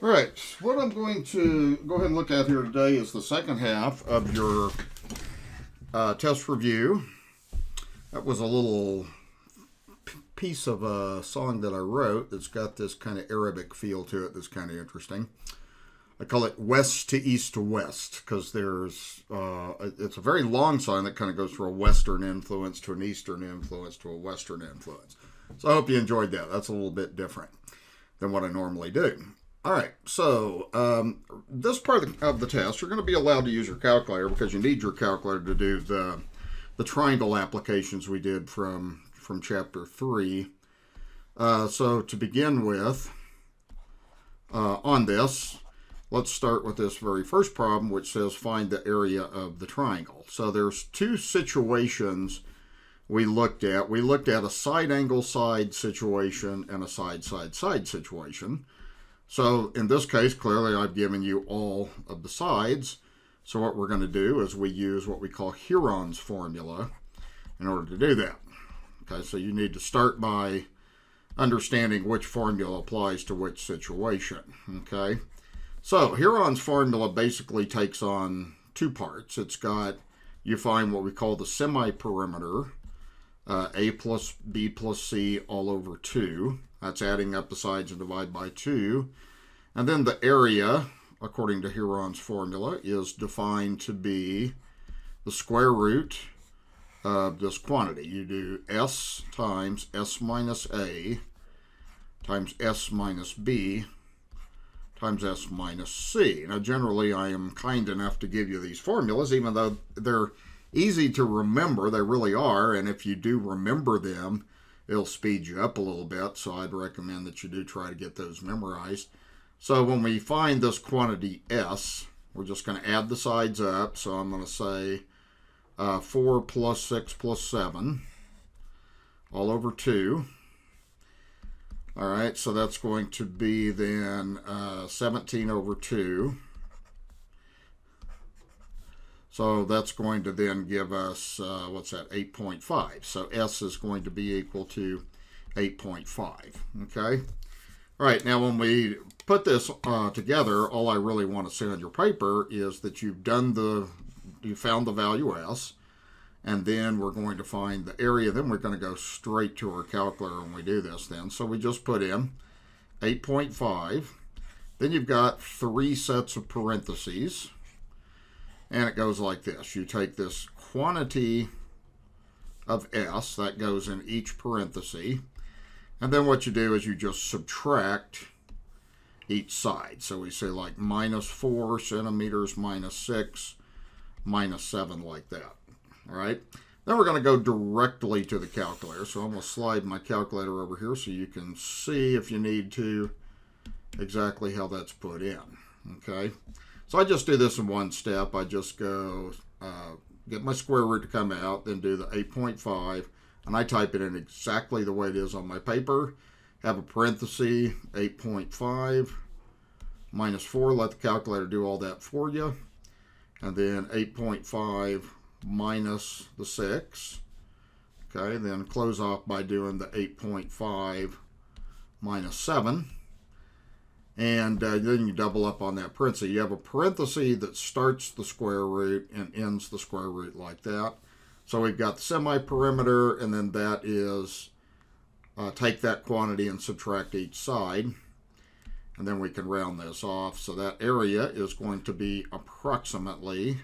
All right, what I'm going to go ahead and look at here today is the second half of your test review. That was a little piece of a song that I wrote that's got this kind of Arabic feel to it that's kind of interesting. I call it West to East to West because it's a very long song that kind of goes from a Western influence to an Eastern influence to a Western influence. So I hope you enjoyed that. That's a little bit different than what I normally do. All right, so this part of the test, you're going to be allowed to use your calculator because you need your calculator to do the triangle applications we did from Chapter 3. So to begin with, on this, let's start with this very first problem, which says find the area of the triangle. So there's two situations we looked at. We looked at a side angle side situation and a side side side situation. So in this case, clearly I've given you all of the sides. So what we're going to do is we use what we call Heron's formula in order to do that. Okay, so you need to start by understanding which formula applies to which situation. Okay, so Heron's formula basically takes on two parts. It's got, you find what we call the semi-perimeter, a plus b plus c all over 2. That's adding up the sides and divide by 2. And then the area, according to Heron's formula, is defined to be the square root of this quantity. You do s times s minus a times s minus b times s minus c. Now, generally, I am kind enough to give you these formulas, even though they're easy to remember. They really are, and if you do remember them, it'll speed you up a little bit, so I'd recommend that you do try to get those memorized. So when we find this quantity s, we're just going to add the sides up. So I'm going to say 4 plus 6 plus 7 all over 2. All right, so that's going to be then 17 over 2. So that's going to then give us, what's that, 8.5. So s is going to be equal to 8.5, okay? All right, now when we put this together, all I really want to say on your paper is that you found the value s, and then we're going to find the area. Then we're going to go straight to our calculator when we do this then. So we just put in 8.5. Then you've got 3 sets of parentheses. And it goes like this. You take this quantity of s, that goes in each parenthesis. And then what you do is you just subtract each side. So we say like minus 4 centimeters, minus 6, minus 7, like that. All right. Then we're going to go directly to the calculator. So I'm going to slide my calculator over here so you can see, if you need to, exactly how that's put in. Okay. So I just do this in one step. I just go get my square root to come out, then do the 8.5, and I type it in exactly the way it is on my paper. Have a parenthesis, 8.5 minus 4. Let the calculator do all that for you. And then 8.5 minus the 6. Okay, then close off by doing the 8.5 minus 7. And then you double up on that parenthesis. You have a parenthesis that starts the square root and ends the square root like that. So we've got the semi-perimeter, and then that is take that quantity and subtract each side. And then we can round this off. So that area is going to be approximately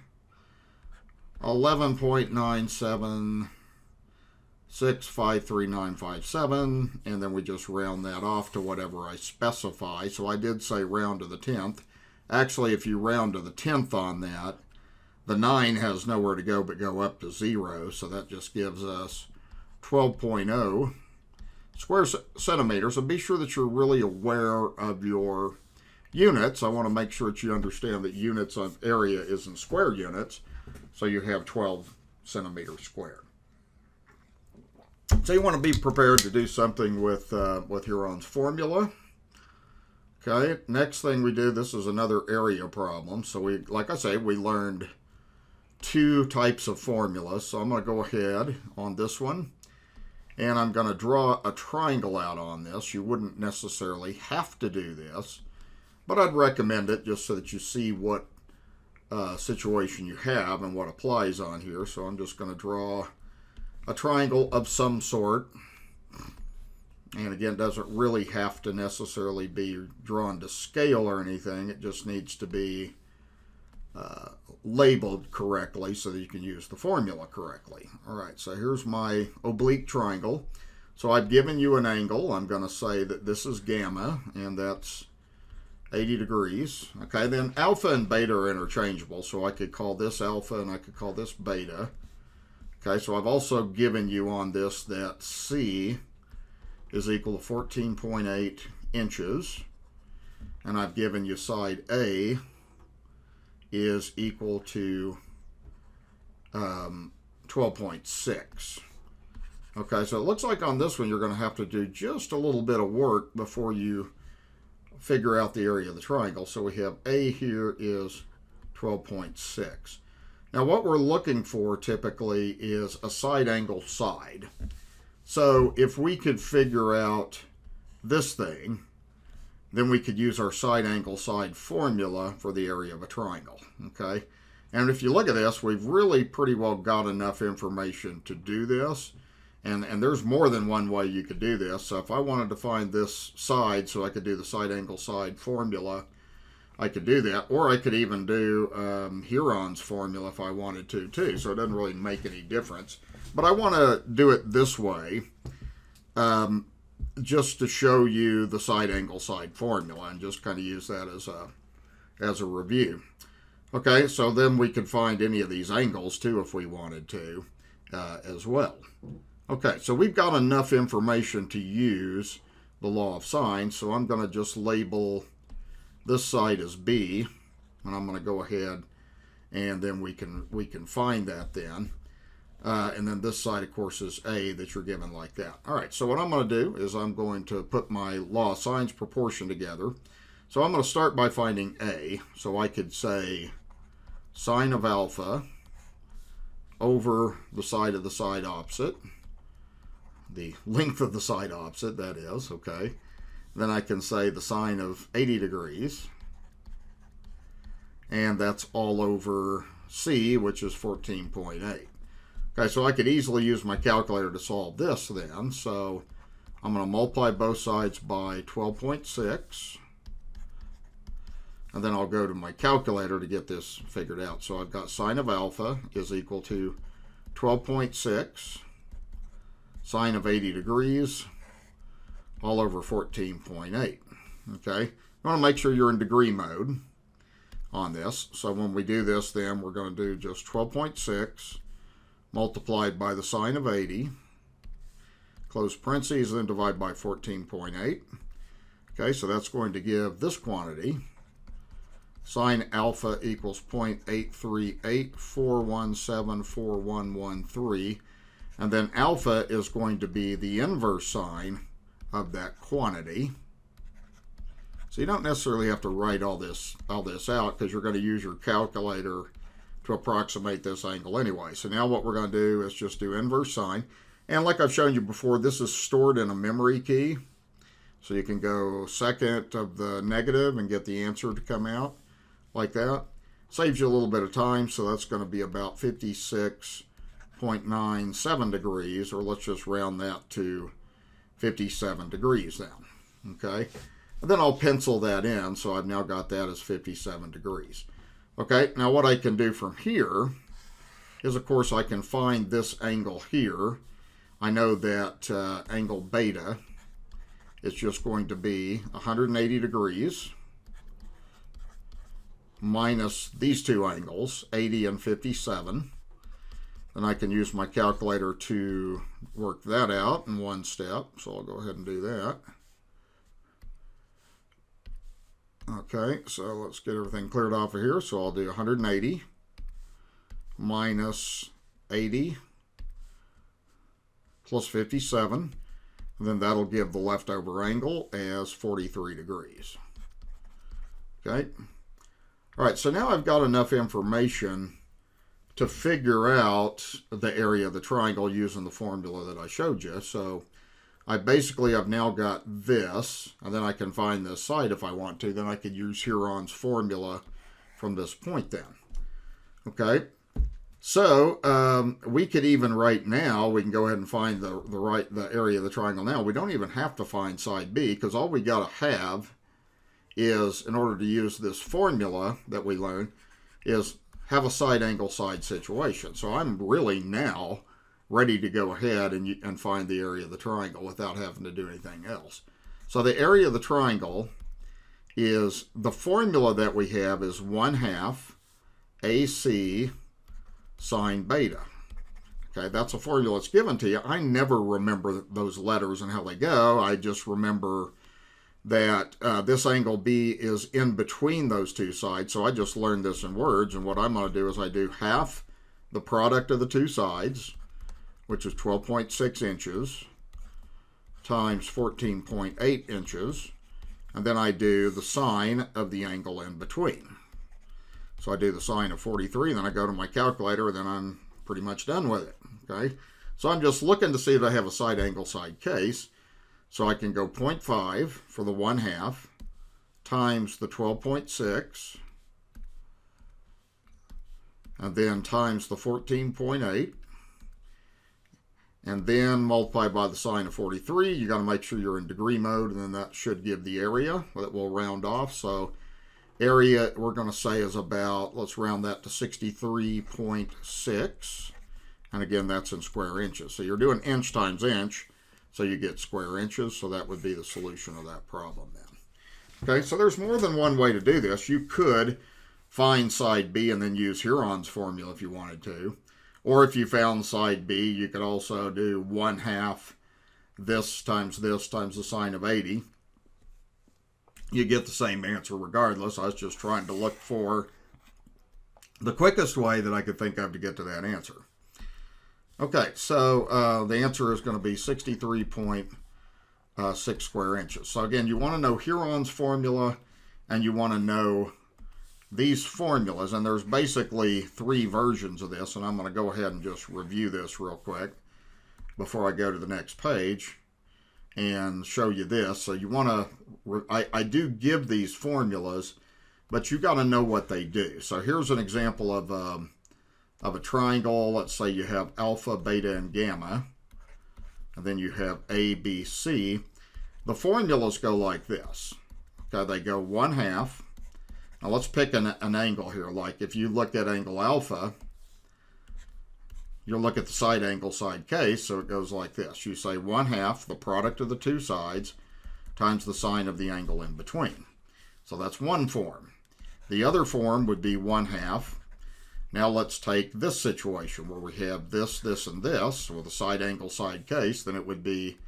11.97653,957, and then we just round that off to whatever I specify. So I did say round to the 10th. Actually, if you round to the 10th on that, the 9 has nowhere to go but go up to 0, so that just gives us 12.0 square centimeters. So be sure that you're really aware of your units. I want to make sure that you understand that units of area is in square units, so you have 12 centimeters squared. So you want to be prepared to do something with Heron's formula. Okay, next thing we do, this is another area problem. So we, like I say, we learned 2 types of formulas. So I'm going to go ahead on this one, and I'm going to draw a triangle out on this. You wouldn't necessarily have to do this, but I'd recommend it just so that you see what situation you have and what applies on here. So I'm just going to draw a triangle of some sort. And again, it doesn't really have to necessarily be drawn to scale or anything. It just needs to be labeled correctly so that you can use the formula correctly. All right, so here's my oblique triangle. So I've given you an angle. I'm going to say that this is gamma, and that's 80 degrees. Okay, then alpha and beta are interchangeable, so I could call this alpha and I could call this beta. Okay, so I've also given you on this that C is equal to 14.8 inches, and I've given you side A is equal to 12.6. Okay, so it looks like on this one you're going to have to do just a little bit of work before you figure out the area of the triangle. So we have A here is 12.6. Now what we're looking for typically is a side angle side. So if we could figure out this thing, then we could use our side angle side formula for the area of a triangle. Okay, and if you look at this, we've really pretty well got enough information to do this. And there's more than one way you could do this. So if I wanted to find this side so I could do the side angle side formula, I could do that. Or I could even do Huron's formula if I wanted to too. So it doesn't really make any difference. But I want to do it this way just to show you the side angle side formula and just kind of use that as a review. Okay, so then we could find any of these angles too if we wanted to as well. Okay, so we've got enough information to use the law of sine, so I'm going to just label this side as B, and I'm going to go ahead and then we can find that then. And then this side, of course, is A that you're given like that. All right, so what I'm going to do is I'm going to put my law of sines proportion together. So I'm going to start by finding A. So I could say sine of alpha over the side opposite. The length of the side opposite, that is, okay. Then I can say the sine of 80 degrees. And that's all over C, which is 14.8. Okay, so I could easily use my calculator to solve this then. So I'm going to multiply both sides by 12.6. And then I'll go to my calculator to get this figured out. So I've got sine of alpha is equal to 12.6. Sine of 80 degrees all over 14.8. Okay, you want to make sure you're in degree mode on this. So when we do this, then we're going to do just 12.6 multiplied by the sine of 80, close parentheses, then divide by 14.8. Okay, so that's going to give this quantity. Sine alpha equals 0.83841741113. And then alpha is going to be the inverse sine of that quantity. So you don't necessarily have to write all this out because you're going to use your calculator to approximate this angle anyway. So now what we're going to do is just do inverse sine. And like I've shown you before, this is stored in a memory key. So you can go second of the negative and get the answer to come out like that. Saves you a little bit of time, so that's going to be about 56.97 degrees, or let's just round that to 57 degrees now. Okay, and then I'll pencil that in, so I've now got that as 57 degrees. Okay, now what I can do from here is, of course, I can find this angle here. I know that angle beta is just going to be 180 degrees minus these two angles, 80 and 57. Then I can use my calculator to work that out in one step. So I'll go ahead and do that. Okay, so let's get everything cleared off of here. So I'll do 180 minus 80 plus 57. And then that'll give the leftover angle as 43 degrees. Okay. All right, so now I've got enough information to figure out the area of the triangle using the formula that I showed you. So I've now got this, and then I can find this side if I want to. Then I could use Huron's formula from this point then. Okay, so we could even right now, we can go ahead and find the area of the triangle now. We don't even have to find side B, because all we got to have is, in order to use this formula that we learned, is have a side angle side situation. So I'm really now ready to go ahead and find the area of the triangle without having to do anything else. So the area of the triangle is, the formula that we have is 1/2 AC sine beta. Okay, that's a formula that's given to you. I never remember those letters and how they go. I just remember that this angle B is in between those two sides. So I just learned this in words, and what I'm going to do is I do half the product of the two sides, which is 12.6 inches, times 14.8 inches, and then I do the sine of the angle in between. So I do the sine of 43, and then I go to my calculator, and then I'm pretty much done with it. Okay, so I'm just looking to see if I have a side angle side case. So I can go 0.5 for the 1/2 times the 12.6, and then times the 14.8, and then multiply by the sine of 43. You got to make sure you're in degree mode, and then that should give the area that we'll round off. So area, we're going to say, is about, let's round that to 63.6, and again, that's in square inches. So you're doing inch times inch, so you get square inches. So that would be the solution of that problem then. Okay, so there's more than one way to do this. You could find side B and then use Huron's formula if you wanted to. Or if you found side B, you could also do 1/2 this times the sine of 80. You get the same answer regardless. I was just trying to look for the quickest way that I could think of to get to that answer. Okay, so the answer is going to be 63.6 square inches. So again, you want to know Huron's formula, and you want to know these formulas, and there's basically 3 versions of this, and I'm going to go ahead and just review this real quick before I go to the next page and show you this. So you want to, I do give these formulas, but you got to know what they do. So here's an example of a triangle. Let's say you have alpha, beta, and gamma, and then you have A, B, C. The formulas go like this. Okay, they go 1/2. Now let's pick an angle here. Like if you look at angle alpha, you'll look at the side angle side case, so it goes like this. You say 1/2 the product of the two sides times the sine of the angle in between. So that's one form. The other form would be 1/2. Now let's take this situation where we have this, this, and this with a side angle side case. Then it would be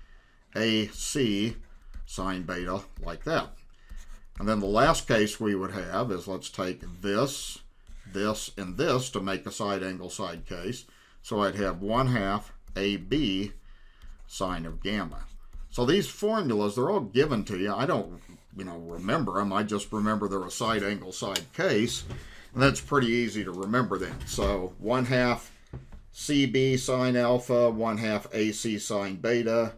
AC sine beta like that. And then the last case we would have is, let's take this, this, and this to make a side angle side case. So I'd have 1/2 AB sine of gamma. So these formulas, they're all given to you. I don't, remember them. I just remember they're a side angle side case, and that's pretty easy to remember then. So 1/2 CB sine alpha, 1/2 AC sine beta,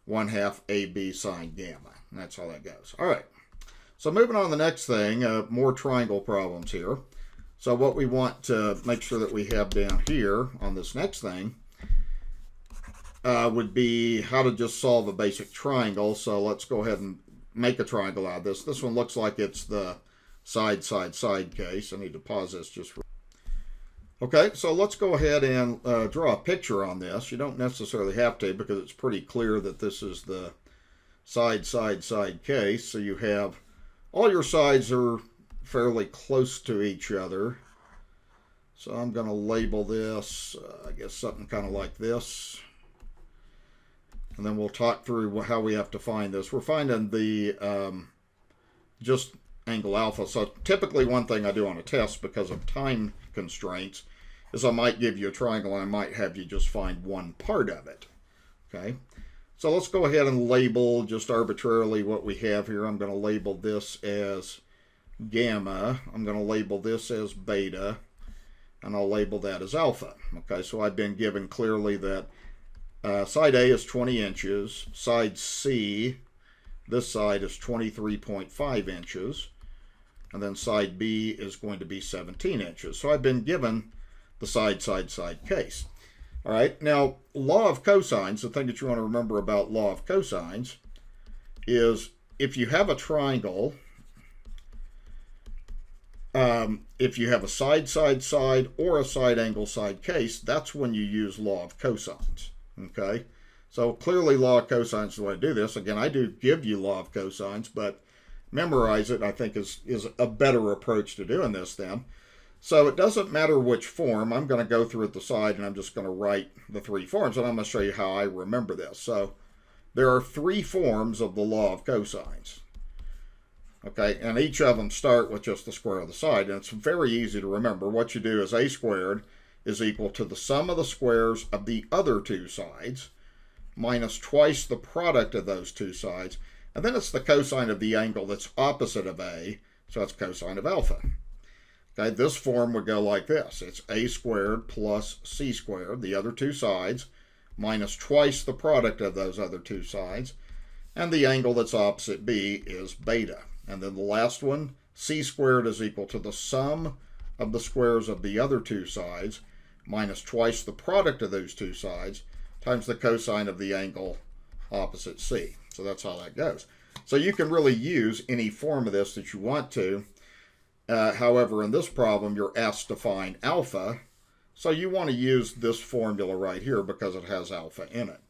1/2 AB sine gamma. And that's how that goes. All right. So moving on to the next thing, more triangle problems here. So what we want to make sure that we have down here on this next thing would be how to just solve a basic triangle. So let's go ahead and make a triangle out of this. This one looks like it's the side, side, side case. I need to pause this just for... Okay, so let's go ahead and draw a picture on this. You don't necessarily have to, because it's pretty clear that this is the side, side, side case. So you have all your sides are fairly close to each other. So I'm going to label this, I guess, something kind of like this. And then we'll talk through how we have to find this. We're finding the just angle alpha. So typically one thing I do on a test, because of time constraints, is I might give you a triangle and I might have you just find one part of it. Okay. So let's go ahead and label just arbitrarily what we have here. I'm going to label this as gamma. I'm going to label this as beta. And I'll label that as alpha. Okay, so I've been given clearly that Side A is 20 inches. Side C, this side is 23.5 inches. And then side B is going to be 17 inches. So I've been given the side case. All right, now law of cosines, the thing that you want to remember about law of cosines is if you have a triangle, if you have a side, or a side angle side case, that's when you use law of cosines, okay? So clearly law of cosines is the way to do this. Again, I do give you law of cosines, but memorize it, I think, is a better approach to doing this then. So it doesn't matter which form. I'm going to go through at the side, and I'm just going to write the three forms, and I'm going to show you how I remember this. So there are three forms of the law of cosines. Okay, and each of them start with just the square of the side, and it's very easy to remember. What you do is a squared is equal to the sum of the squares of the other two sides minus twice the product of those two sides, and then it's the cosine of the angle that's opposite of A, so that's cosine of alpha. Okay, this form would go like this. It's a squared plus c squared, the other two sides, minus twice the product of those other two sides, and the angle that's opposite B is beta. And then the last one, c squared is equal to the sum of the squares of the other two sides minus twice the product of those two sides times the cosine of the angle opposite C. So that's how that goes. So you can really use any form of this that you want to. However, in this problem, you're asked to find alpha. So you want to use this formula right here because it has alpha in it.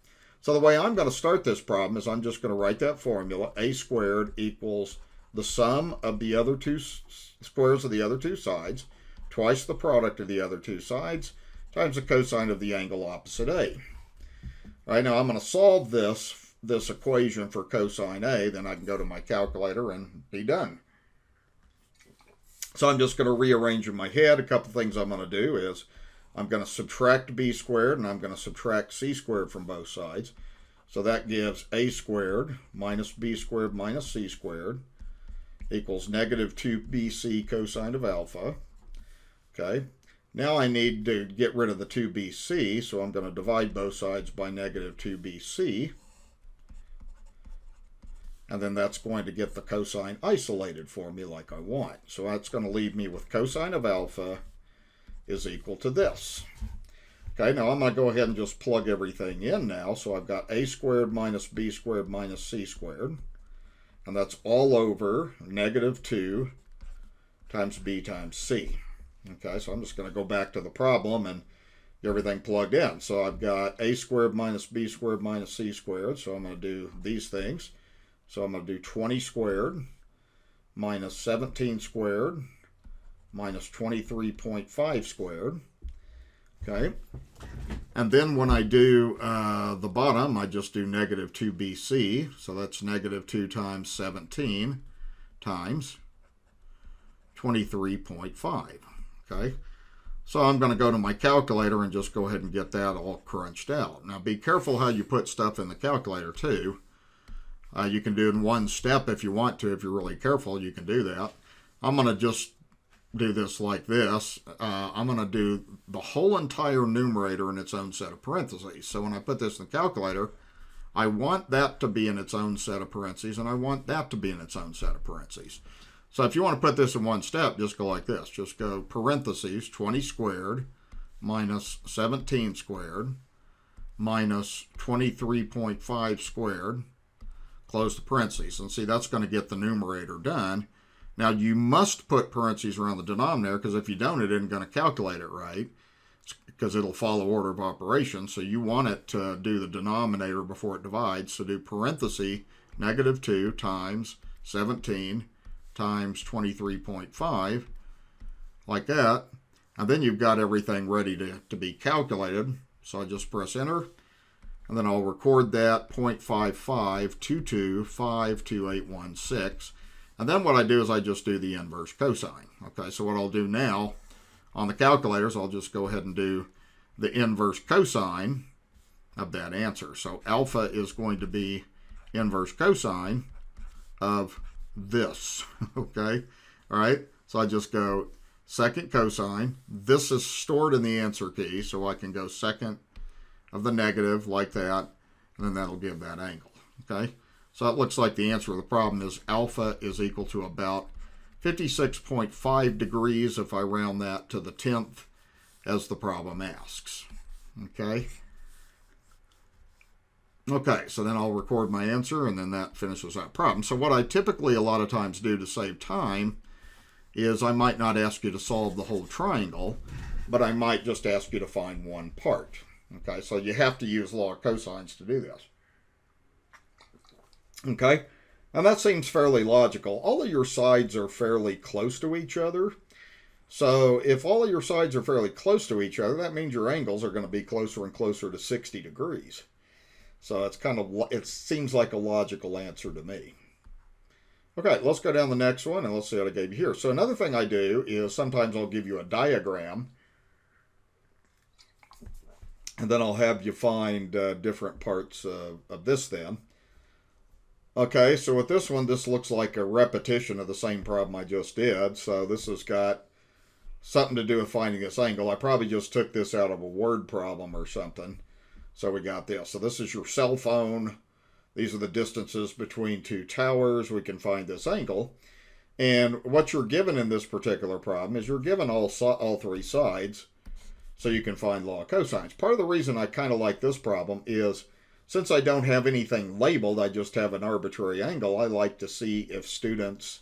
So the way I'm going to start this problem is I'm just going to write that formula. A squared equals the sum of the other two squares of the other two sides, twice the product of the other two sides, times the cosine of the angle opposite A. All right, now I'm going to solve this equation for cosine A, then I can go to my calculator and be done. So I'm just going to rearrange in my head. A couple things I'm going to do is I'm going to subtract b squared and I'm going to subtract c squared from both sides. So that gives a squared minus b squared minus c squared equals negative 2bc cosine of alpha. Okay, now I need to get rid of the 2bc, so I'm going to divide both sides by negative 2bc. And then that's going to get the cosine isolated for me like I want. So that's going to leave me with cosine of alpha is equal to this. Okay, now I'm going to go ahead and just plug everything in now. So I've got a squared minus b squared minus c squared. And that's all over negative 2 times b times c. Okay, so I'm just going to go back to the problem and get everything plugged in. So I've got a squared minus b squared minus c squared. So I'm going to do these things. So I'm going to do 20 squared minus 17 squared minus 23.5 squared. Okay. And then when I do the bottom, I just do negative 2bc. So that's negative 2 times 17 times 23.5. Okay. So I'm going to go to my calculator and just go ahead and get that all crunched out. Now be careful how you put stuff in the calculator too. You can do it in one step if you want to. If you're really careful, you can do that. I'm going to just do this like this. I'm going to do the whole entire numerator in its own set of parentheses. So when I put this in the calculator, I want that to be in its own set of parentheses, and I want that to be in its own set of parentheses. So if you want to put this in one step, just go like this. Just go parentheses 20 squared minus 17 squared minus 23.5 squared. Close the parentheses, and see that's going to get the numerator done. Now you must put parentheses around the denominator because if you don't, it isn't going to calculate it right because it'll follow order of operations. So you want it to do the denominator before it divides. So do parenthesis negative 2 times 17 times 23.5 like that, and then you've got everything ready to be calculated. So I just press enter. And then I'll record that 0.5522522816. And then what I do is I just do the inverse cosine. Okay, so what I'll do now on the calculators, I'll just go ahead and do the inverse cosine of that answer. So alpha is going to be inverse cosine of this. Okay, all right. So I just go second cosine. This is stored in the answer key, so I can go second of the negative like that, and then that'll give that angle. Okay, so it looks like the answer to the problem is alpha is equal to about 56.5 degrees if I round that to the 10th as the problem asks. Okay. Okay, so then I'll record my answer, and then that finishes that problem. So what I typically a lot of times do to save time is I might not ask you to solve the whole triangle, but I might just ask you to find one part. Okay, so you have to use law of cosines to do this. Okay, and that seems fairly logical. All of your sides are fairly close to each other. So if all of your sides are fairly close to each other, that means your angles are going to be closer and closer to 60 degrees. So it's it seems like a logical answer to me. Okay, let's go down the next one and let's see what I gave you here. So another thing I do is sometimes I'll give you a diagram, and then I'll have you find different parts of this then. Okay, so with this one, this looks like a repetition of the same problem I just did. So this has got something to do with finding this angle. I probably just took this out of a word problem or something. So we got this. So this is your cell phone. These are the distances between two towers. We can find this angle. And what you're given in this particular problem is you're given all three sides, so you can find law of cosines. Part of the reason I kind of like this problem is since I don't have anything labeled, I just have an arbitrary angle, I like to see if students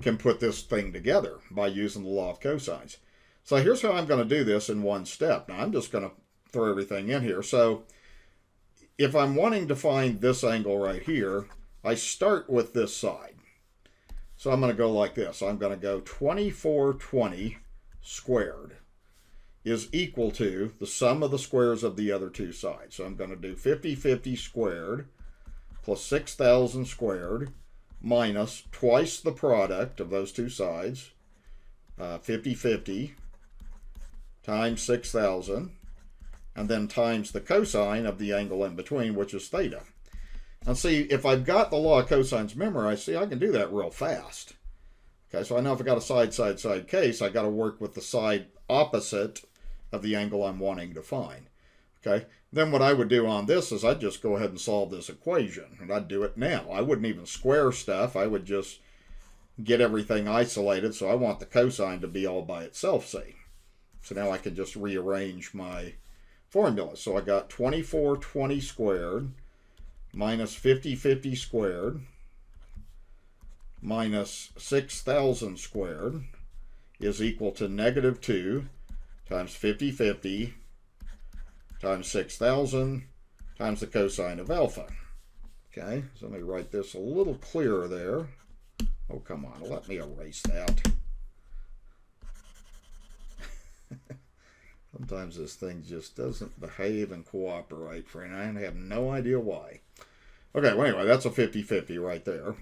can put this thing together by using the law of cosines. So here's how I'm going to do this in one step. Now I'm just going to throw everything in here. So if I'm wanting to find this angle right here, I start with this side. So I'm going to go like this. I'm going to go 2420 squared is equal to the sum of the squares of the other two sides. So I'm going to do 5050 squared plus 6000 squared minus twice the product of those two sides, 5050 times 6000, and then times the cosine of the angle in between, which is theta. And see, if I've got the law of cosines memorized, see, I can do that real fast. Okay, so I know if I got a side case, I got to work with the side opposite of the angle I'm wanting to find. Okay, then what I would do on this is I'd just go ahead and solve this equation, and I'd do it now. I wouldn't even square stuff. I would just get everything isolated, so I want the cosine to be all by itself, see. So now I can just rearrange my formula. So I got 2420 squared minus 5050 squared minus 6000 squared is equal to negative 2 times 5050 times 6000 times the cosine of alpha. Okay, so let me write this a little clearer there. Oh, come on, let me erase that. Sometimes this thing just doesn't behave and cooperate, friend. I have no idea why. Okay, well, anyway, that's a 50-50 right there.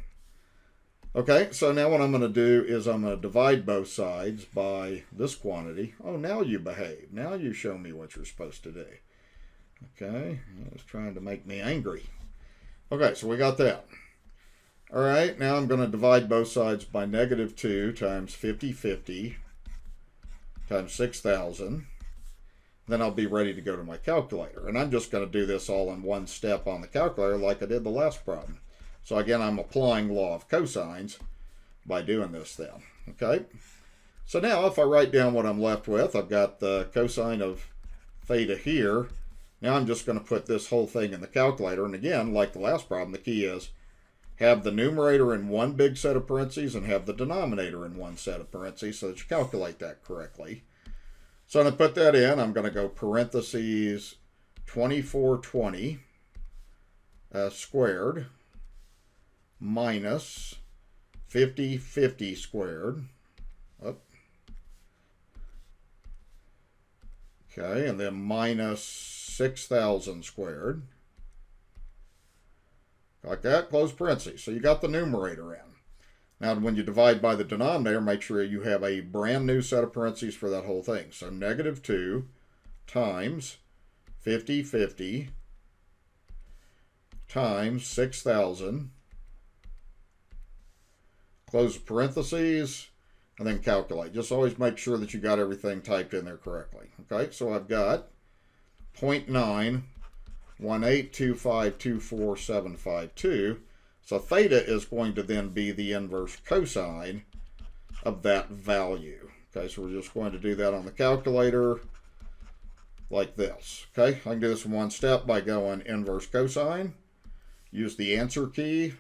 Okay, so now what I'm going to do is I'm going to divide both sides by this quantity. Oh, now you behave. Now you show me what you're supposed to do. Okay, it's trying to make me angry. Okay, so we got that. All right, now I'm going to divide both sides by negative 2 times 50-50 times 6,000. Then I'll be ready to go to my calculator. And I'm just going to do this all in one step on the calculator like I did the last problem. So again, I'm applying law of cosines by doing this then. Okay? So now if I write down what I'm left with, I've got the cosine of theta here. Now I'm just going to put this whole thing in the calculator. And again, like the last problem, the key is have the numerator in one big set of parentheses and have the denominator in one set of parentheses so that you calculate that correctly. So I'm going to put that in. I'm going to go parentheses 2420 squared minus 50-50 squared. Oh. Okay, and then minus 6,000 squared. Like that, close parentheses. So you got the numerator in. Now, when you divide by the denominator, make sure you have a brand new set of parentheses for that whole thing. So negative 2 times 50-50 times 6,000, close parentheses, and then calculate. Just always make sure that you got everything typed in there correctly. Okay, so I've got 0.918252472. So theta is going to then be the inverse cosine of that value. Okay, so we're just going to do that on the calculator like this. Okay, I can do this in one step by going inverse cosine, use the answer key.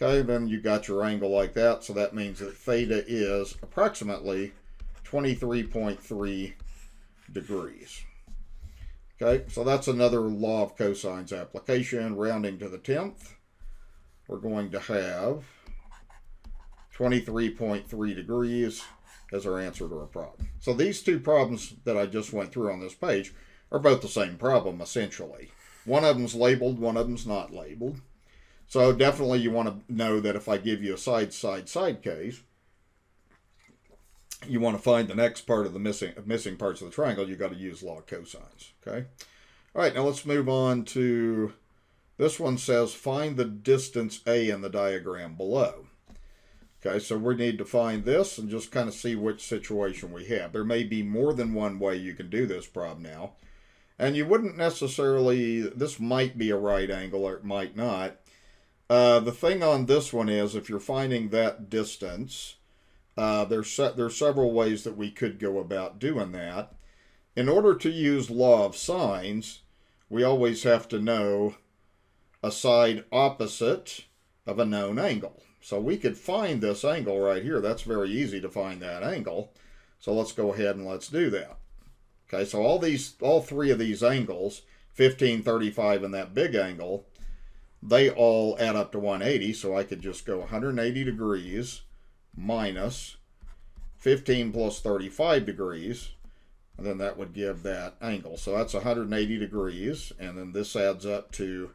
Okay, then you got your angle like that, so that means that theta is approximately 23.3 degrees. Okay, so that's another law of cosines application, rounding to the 10th. We're going to have 23.3 degrees as our answer to our problem. So these two problems that I just went through on this page are both the same problem, essentially. One of them's labeled, one of them's not labeled. So definitely you want to know that if I give you a side case, you want to find the next part of the missing parts of the triangle, you've got to use law of cosines. Okay. All right, now let's move on to this one. Says find the distance A in the diagram below. Okay, so we need to find this and just kind of see which situation we have. There may be more than one way you can do this problem now. And you wouldn't necessarily, this might be a right angle or it might not. The thing on this one is if you're finding that distance, there's several ways that we could go about doing that. In order to use law of sines, we always have to know a side opposite of a known angle. So we could find this angle right here. That's very easy to find that angle. So let's go ahead and let's do that. Okay, so all three of these angles, 15, 35, and that big angle, they all add up to 180. So I could just go 180 degrees minus 15 plus 35 degrees. And then that would give that angle. So that's 180 degrees. And then this adds up to,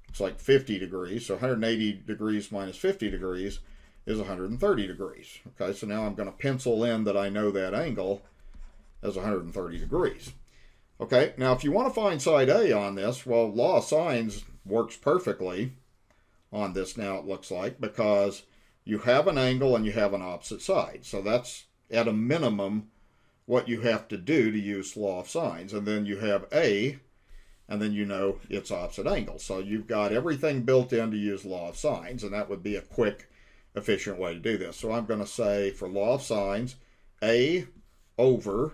it's like 50 degrees. So 180 degrees minus 50 degrees is 130 degrees. Okay, so now I'm going to pencil in that I know that angle as 130 degrees. Okay, now if you want to find side A on this, well, law of sines works perfectly on this now, it looks like, because you have an angle and you have an opposite side. So that's at a minimum what you have to do to use law of sines. And then you have A, and then you know its opposite angle. So you've got everything built in to use law of sines, and that would be a quick, efficient way to do this. So I'm going to say for law of sines, A over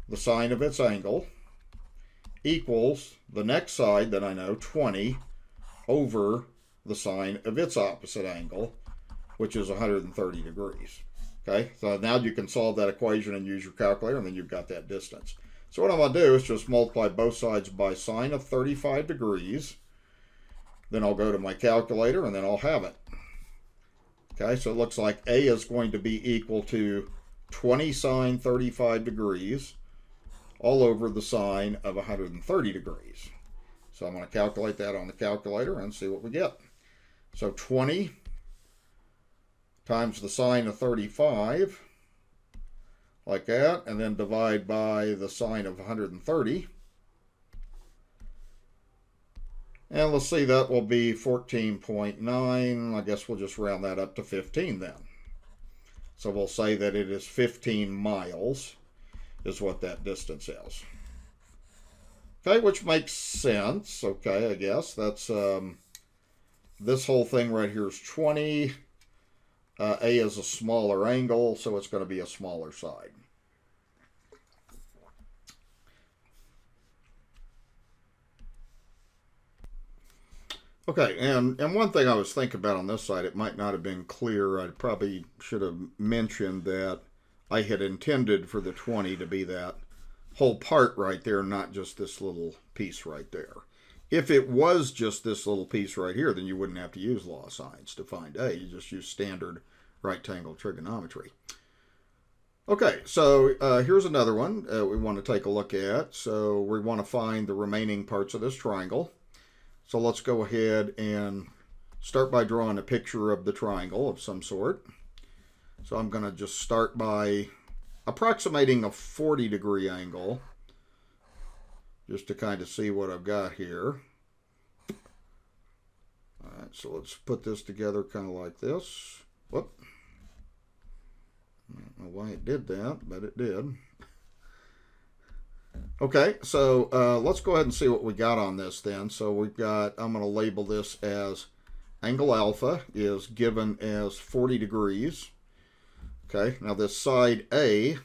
the sine of its angle equals the next side that I know, 20, over the sine of its opposite angle, which is 130 degrees. Okay, so now you can solve that equation and use your calculator, and then you've got that distance. So what I'm going to do is just multiply both sides by sine of 35 degrees. Then I'll go to my calculator, and then I'll have it. Okay, so it looks like A is going to be equal to 20 sine 35 degrees all over the sine of 130 degrees. So I'm going to calculate that on the calculator and see what we get. So 20 times the sine of 35, like that, and then divide by the sine of 130. And let's see, that will be 14.9. I guess we'll just round that up to 15 then. So we'll say that it is 15 miles is what that distance is. Okay, which makes sense. Okay, I guess that's this whole thing right here is 20. A is a smaller angle, so it's going to be a smaller side. Okay, and one thing I was thinking about on this side, it might not have been clear. I probably should have mentioned that I had intended for the 20 to be that whole part right there, not just this little piece right there. If it was just this little piece right here, then you wouldn't have to use law of sines to find A. You just use standard right-angle trigonometry. Okay, so here's another one we want to take a look at. So we want to find the remaining parts of this triangle. So let's go ahead and start by drawing a picture of the triangle of some sort. So I'm going to just start by approximating a 40-degree angle, just to kind of see what I've got here. All right, so let's put this together kind of like this. Whoop. I don't know why it did that, but it did. Okay, so let's go ahead and see what we got on this then. So we've got, I'm going to label this as angle alpha is given as 40 degrees. Okay, now this side A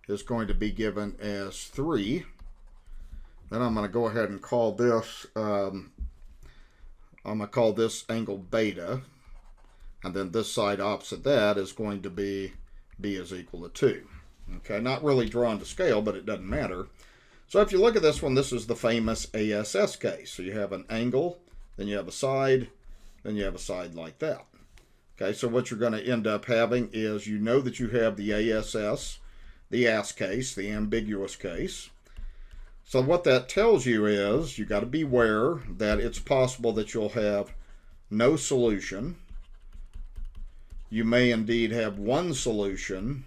is going to be given as 3. Then I'm going to go ahead and call this, I'm going to call this angle beta. And then this side opposite that is going to be B is equal to 2. Okay, not really drawn to scale, but it doesn't matter. So if you look at this one, this is the famous ASS case. So you have an angle, then you have a side, then you have a side like that. Okay, so what you're going to end up having is, you know that you have the ASS, the AS case, the ambiguous case. So what that tells you is, you got to beware that it's possible that you'll have no solution. You may indeed have one solution,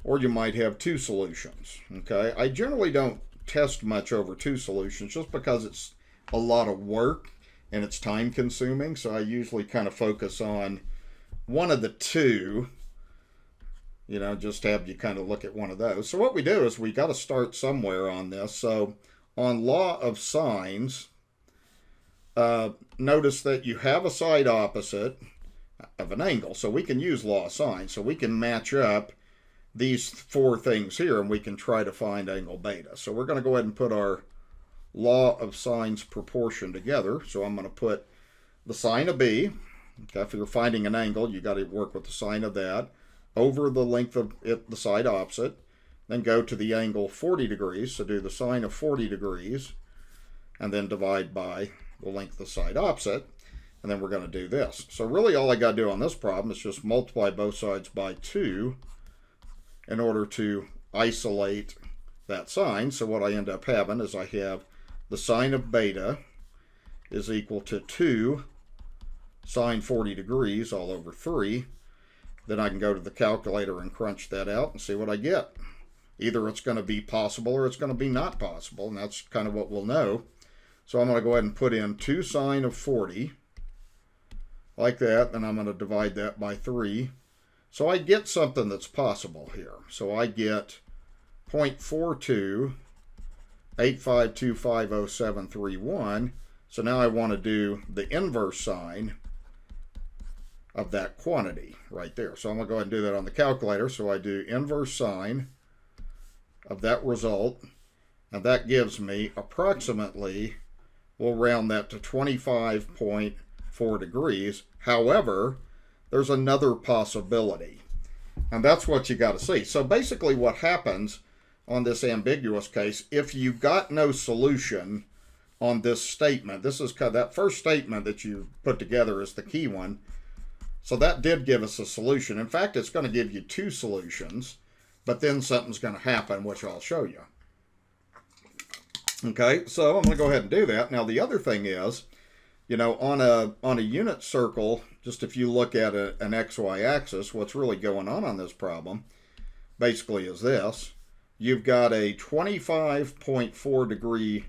or you might have two solutions. Okay, I generally don't test much over two solutions just because it's a lot of work and it's time consuming. So I usually kind of focus on one of the two, you know, just have you kind of look at one of those. So what we do is we got to start somewhere on this. So on law of sines, notice that you have a side opposite of an angle. So we can use law of sines. So we can match up these four things here and we can try to find angle beta. So we're going to go ahead and put our law of sines proportion together. So I'm going to put the sine of B. Okay, if you're finding an angle, you got to work with the sine of that over the length of it, the side opposite. Then go to the angle 40 degrees. So do the sine of 40 degrees and then divide by the length of the side opposite. And then we're going to do this. So really all I got to do on this problem is just multiply both sides by 2 in order to isolate that sine. So what I end up having is I have the sine of beta is equal to 2 sine 40 degrees all over 3. Then I can go to the calculator and crunch that out and see what I get. Either it's going to be possible or it's going to be not possible, and that's kind of what we'll know. So I'm going to go ahead and put in 2 sine of 40 like that, and I'm going to divide that by 3. So I get something that's possible here. So I get 0.42 8525071. So now I want to do the inverse sine of that quantity right there. So I'm going to go ahead and do that on the calculator. So I do inverse sine of that result, and that gives me approximately, we'll round that to 25.4 degrees. However, there's another possibility, and that's what you got to see. So basically what happens on this ambiguous case, if you got no solution on this statement, this is kind of that first statement that you put together is the key one. So that did give us a solution. In fact, it's going to give you two solutions, but then something's going to happen, which I'll show you. Okay, so I'm going to go ahead and do that. Now the other thing is, you know, on a unit circle, just if you look at an XY axis, what's really going on this problem basically is this. You've got a 25.4 degree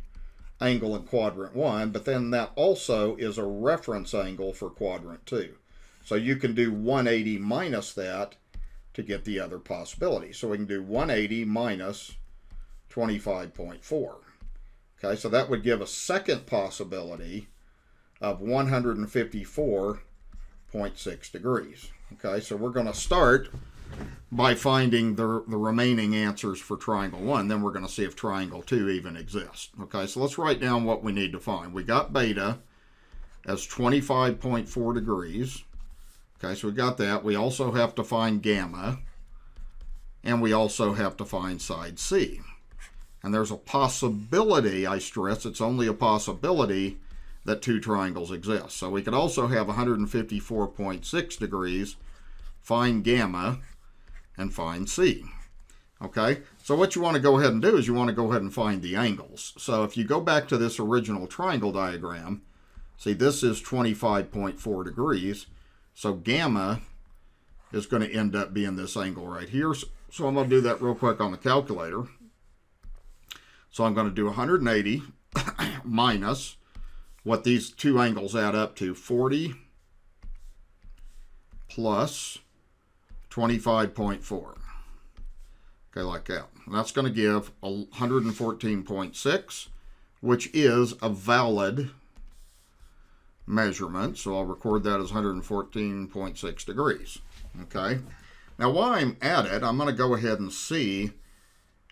angle in quadrant 1, but then that also is a reference angle for quadrant 2. So you can do 180 minus that to get the other possibility. So we can do 180 minus 25.4. Okay, so that would give a second possibility of 154.6 degrees. Okay, so we're going to start by finding the remaining answers for triangle 1. Then we're going to see if triangle 2 even exists. Okay, so let's write down what we need to find. We got beta as 25.4 degrees. Okay, so we got that. We also have to find gamma, and we also have to find side C. And there's a possibility, I stress, it's only a possibility, that two triangles exist. So we could also have 154.6 degrees, find gamma, and find C. Okay, so what you want to go ahead and do is you want to go ahead and find the angles. So if you go back to this original triangle diagram, see this is 25.4 degrees, so gamma is going to end up being this angle right here. So I'm going to do that real quick on the calculator. So I'm going to do 180 minus what these two angles add up to, 40 plus 25.4. Okay, like that. And that's going to give 114.6, which is a valid measurement. So I'll record that as 114.6 degrees. Okay. Now while I'm at it, I'm going to go ahead and see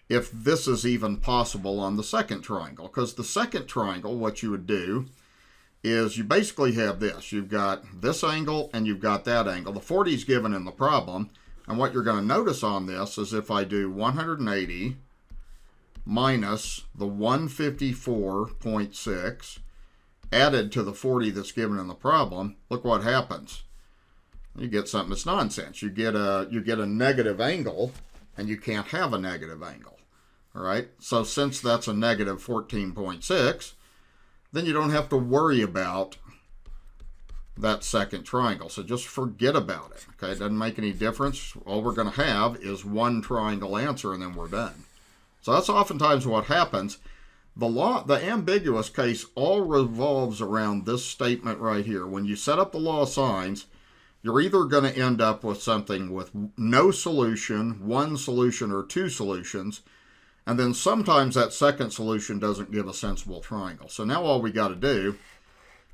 if this is even possible on the second triangle. Because the second triangle, what you would do is you basically have this. You've got this angle and you've got that angle. The 40 is given in the problem. And what you're going to notice on this is if I do 180 minus the 154.6 added to the 40 that's given in the problem, look what happens. You get something that's nonsense. You get a negative angle, and you can't have a negative angle. All right? So since that's a negative 14.6, then you don't have to worry about that second triangle. So just forget about it. Okay? It doesn't make any difference. All we're going to have is one triangle answer, and then we're done. So that's oftentimes what happens. The ambiguous case all revolves around this statement right here. When you set up the law of sines, you're either going to end up with something with no solution, one solution, or two solutions. And then sometimes that second solution doesn't give a sensible triangle. So now all we got to do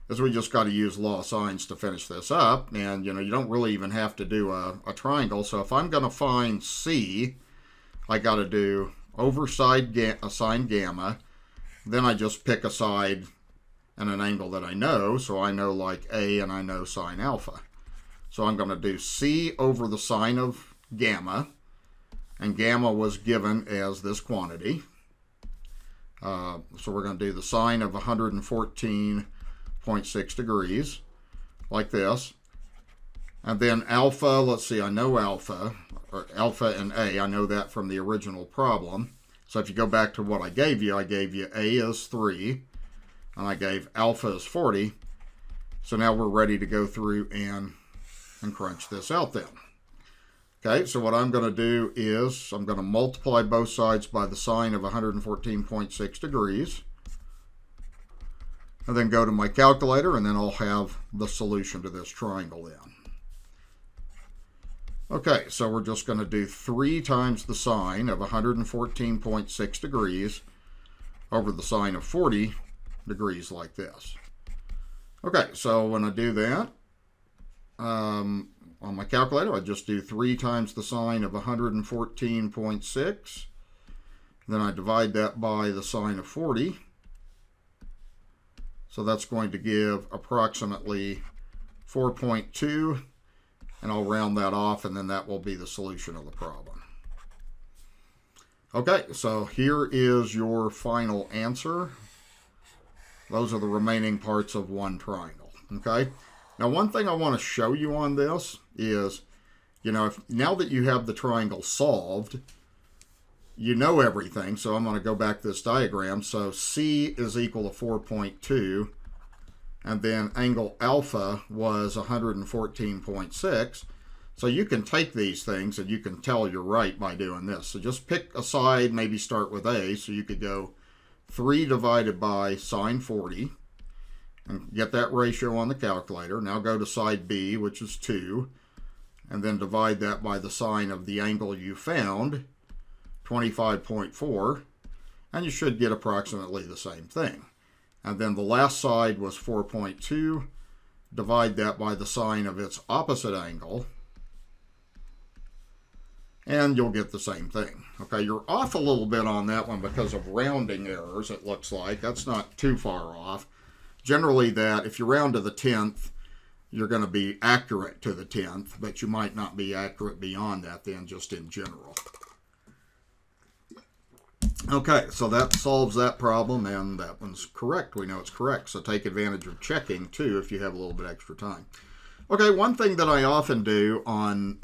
is we just got to use law of sines to finish this up. And, you don't really even have to do a triangle. So if I'm going to find C, I got to do over sine gamma. Then I just pick a side and an angle that I know. So I know like A and I know sine alpha. So I'm going to do C over the sine of gamma. And gamma was given as this quantity. So we're going to do the sine of 114.6 degrees, like this. And then alpha, let's see, I know alpha, or alpha and A, I know that from the original problem. So if you go back to what I gave you A as 3, and I gave alpha as 40. So now we're ready to go through and crunch this out then. Okay, so what I'm going to do is I'm going to multiply both sides by the sine of 114.6 degrees. And then go to my calculator, and then I'll have the solution to this triangle then. Okay, so we're just going to do 3 times the sine of 114.6 degrees over the sine of 40 degrees like this. Okay, so when I do that, on my calculator, I just do 3 times the sine of 114.6. Then I divide that by the sine of 40. So that's going to give approximately 4.2. And I'll round that off, and then that will be the solution of the problem. Okay, so here is your final answer. Those are the remaining parts of one triangle. Okay? Now, one thing I want to show you on this is, now that you have the triangle solved, you know everything. So I'm going to go back to this diagram. So C is equal to 4.2, and then angle alpha was 114.6. So you can take these things and you can tell you're right by doing this. So just pick a side, maybe start with A. So you could go 3 divided by sine 40. And get that ratio on the calculator. Now go to side B, which is 2, and then divide that by the sine of the angle you found, 25.4, and you should get approximately the same thing. And then the last side was 4.2, divide that by the sine of its opposite angle, and you'll get the same thing. Okay, you're off a little bit on that one because of rounding errors, it looks like. That's not too far off. Generally that, if you round to the 10th, you're going to be accurate to the 10th, but you might not be accurate beyond that then, just in general. Okay, so that solves that problem, and that one's correct. We know it's correct, so take advantage of checking, too, if you have a little bit extra time. Okay, one thing that I often do on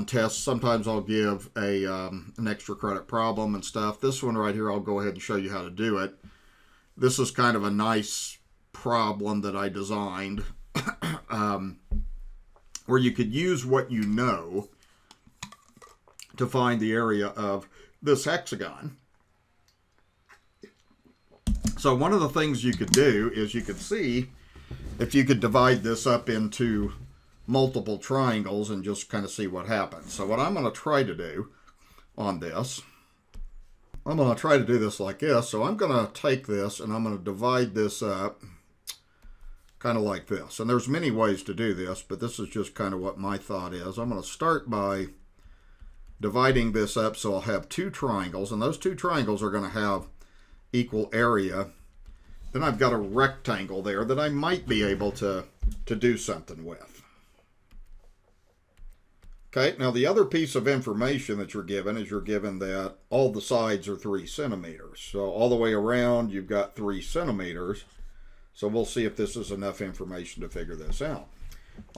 tests, sometimes I'll give an extra credit problem and stuff. This one right here, I'll go ahead and show you how to do it. This is kind of a nice problem that I designed where you could use what you know to find the area of this hexagon. So one of the things you could do is you could see if you could divide this up into multiple triangles and just kind of see what happens. So what I'm going to try to do, on this. I'm going to try to do this like this. So I'm going to take this and I'm going to divide this up kind of like this. And there's many ways to do this, but this is just kind of what my thought is. I'm going to start by dividing this up so I'll have two triangles, and those two triangles are going to have equal area. Then I've got a rectangle there that I might be able to do something with. Okay, now the other piece of information that you're given is you're given that all the sides are 3 centimeters. So all the way around you've got 3 centimeters. So we'll see if this is enough information to figure this out.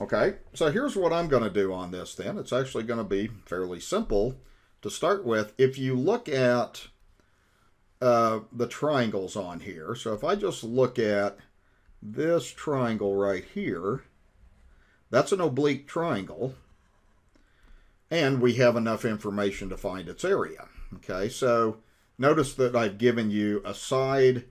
Okay, so here's what I'm going to do on this then. It's actually going to be fairly simple to start with. If you look at the triangles on here, so if I just look at this triangle right here, that's an oblique triangle, and we have enough information to find its area. Okay, so notice that I've given you a side,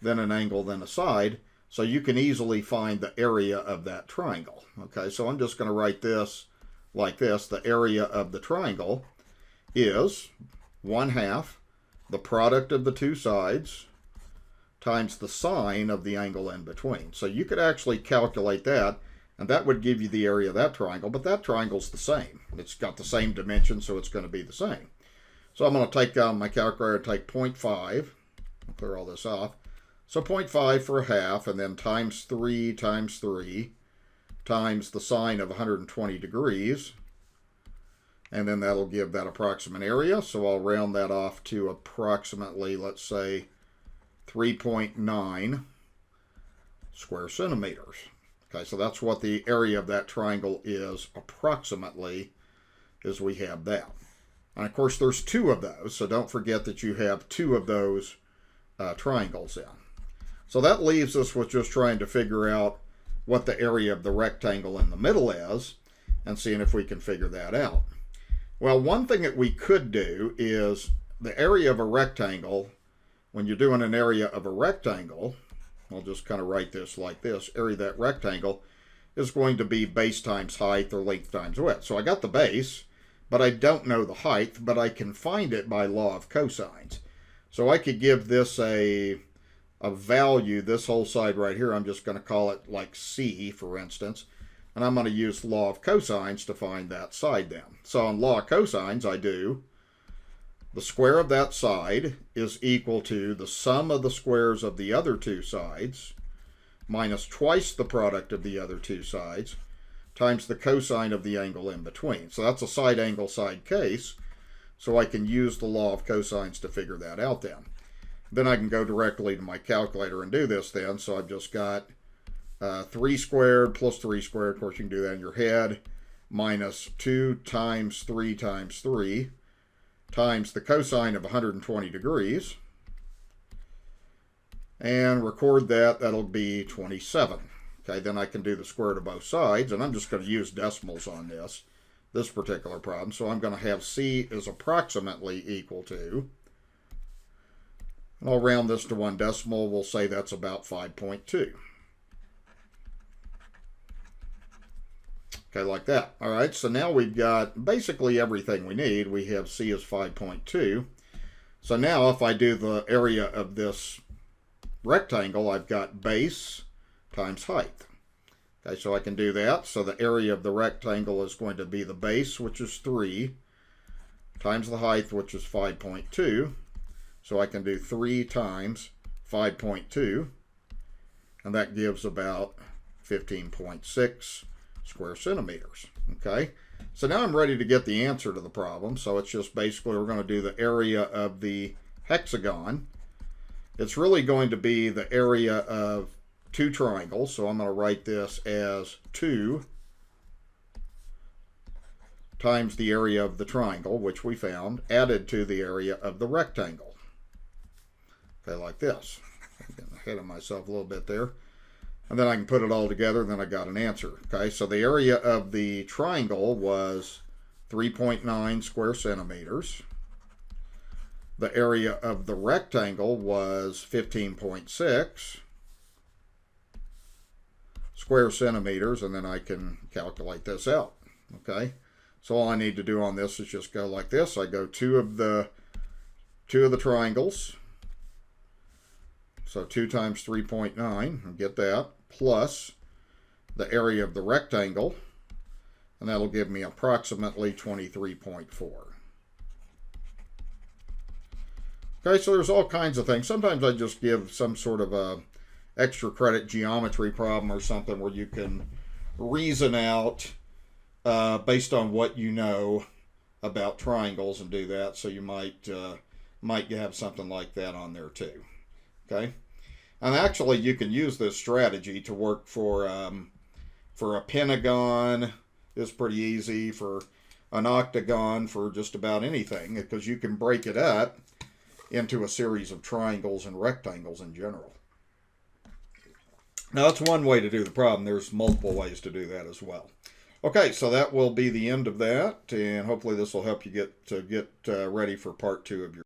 then an angle, then a side, so you can easily find the area of that triangle. Okay, so I'm just going to write this like this. The area of the triangle is 1/2 the product of the two sides times the sine of the angle in between. So you could actually calculate that, and that would give you the area of that triangle, but that triangle's the same. It's got the same dimension, so it's going to be the same. So I'm going to take my calculator and take 0.5, clear all this off. So 0.5 for 1/2, and then times 3 times 3 times the sine of 120 degrees. And then that'll give that approximate area. So I'll round that off to approximately, let's say, 3.9 square centimeters. Okay, so that's what the area of that triangle is approximately, as we have that. And of course, there's 2 of those, so don't forget that you have 2 of those triangles in. So that leaves us with just trying to figure out what the area of the rectangle in the middle is and seeing if we can figure that out. Well, one thing that we could do is the area of a rectangle, when you're doing an area of a rectangle, I'll just kind of write this like this, area of that rectangle is going to be base times height or length times width. So I got the base, but I don't know the height, but I can find it by law of cosines. So I could give this a value, this whole side right here, I'm just going to call it like C, for instance. And I'm going to use law of cosines to find that side then. So on law of cosines, I do the square of that side is equal to the sum of the squares of the other 2 sides minus twice the product of the other 2 sides times the cosine of the angle in between. So that's a side angle side case. So I can use the law of cosines to figure that out then. Then I can go directly to my calculator and do this then. So I've just got 3 squared plus 3 squared, of course you can do that in your head, minus 2 times 3 times 3 times the cosine of 120 degrees. And record that, that'll be 27. Okay, then I can do the square root of both sides, and I'm just going to use decimals on this particular problem. So I'm going to have C is approximately equal to, and I'll round this to 1 decimal, we'll say that's about 5.2. Okay, like that. All right, so now we've got basically everything we need. We have C is 5.2. So now if I do the area of this rectangle, I've got base times height. Okay, so I can do that. So the area of the rectangle is going to be the base, which is 3, times the height, which is 5.2. So I can do 3 times 5.2, and that gives about 15.6 square centimeters. Okay, so now I'm ready to get the answer to the problem. So it's just basically we're going to do the area of the hexagon. It's really going to be the area of 2 triangles. So I'm going to write this as 2 times the area of the triangle, which we found, added to the area of the rectangle. Okay, like this. I'm getting ahead of myself a little bit there. And then I can put it all together, and then I got an answer. Okay, so the area of the triangle was 3.9 square centimeters. The area of the rectangle was 15.6 square centimeters, and then I can calculate this out. Okay, So all I need to do on this is just go like this. I go two of the triangles. So 2 times 3.9, get that, plus the area of the rectangle, and that'll give me approximately 23.4. Okay, so there's all kinds of things. Sometimes I just give some sort of a extra credit geometry problem or something where you can reason out based on what you know about triangles and do that. So you might have something like that on there too. Okay, and actually you can use this strategy to work for a pentagon. It's pretty easy. For an octagon, for just about anything, because you can break it up into a series of triangles and rectangles in general. Now that's one way to do the problem. There's multiple ways to do that as well. Okay, so that will be the end of that, and hopefully this will help you get ready for part 2 of your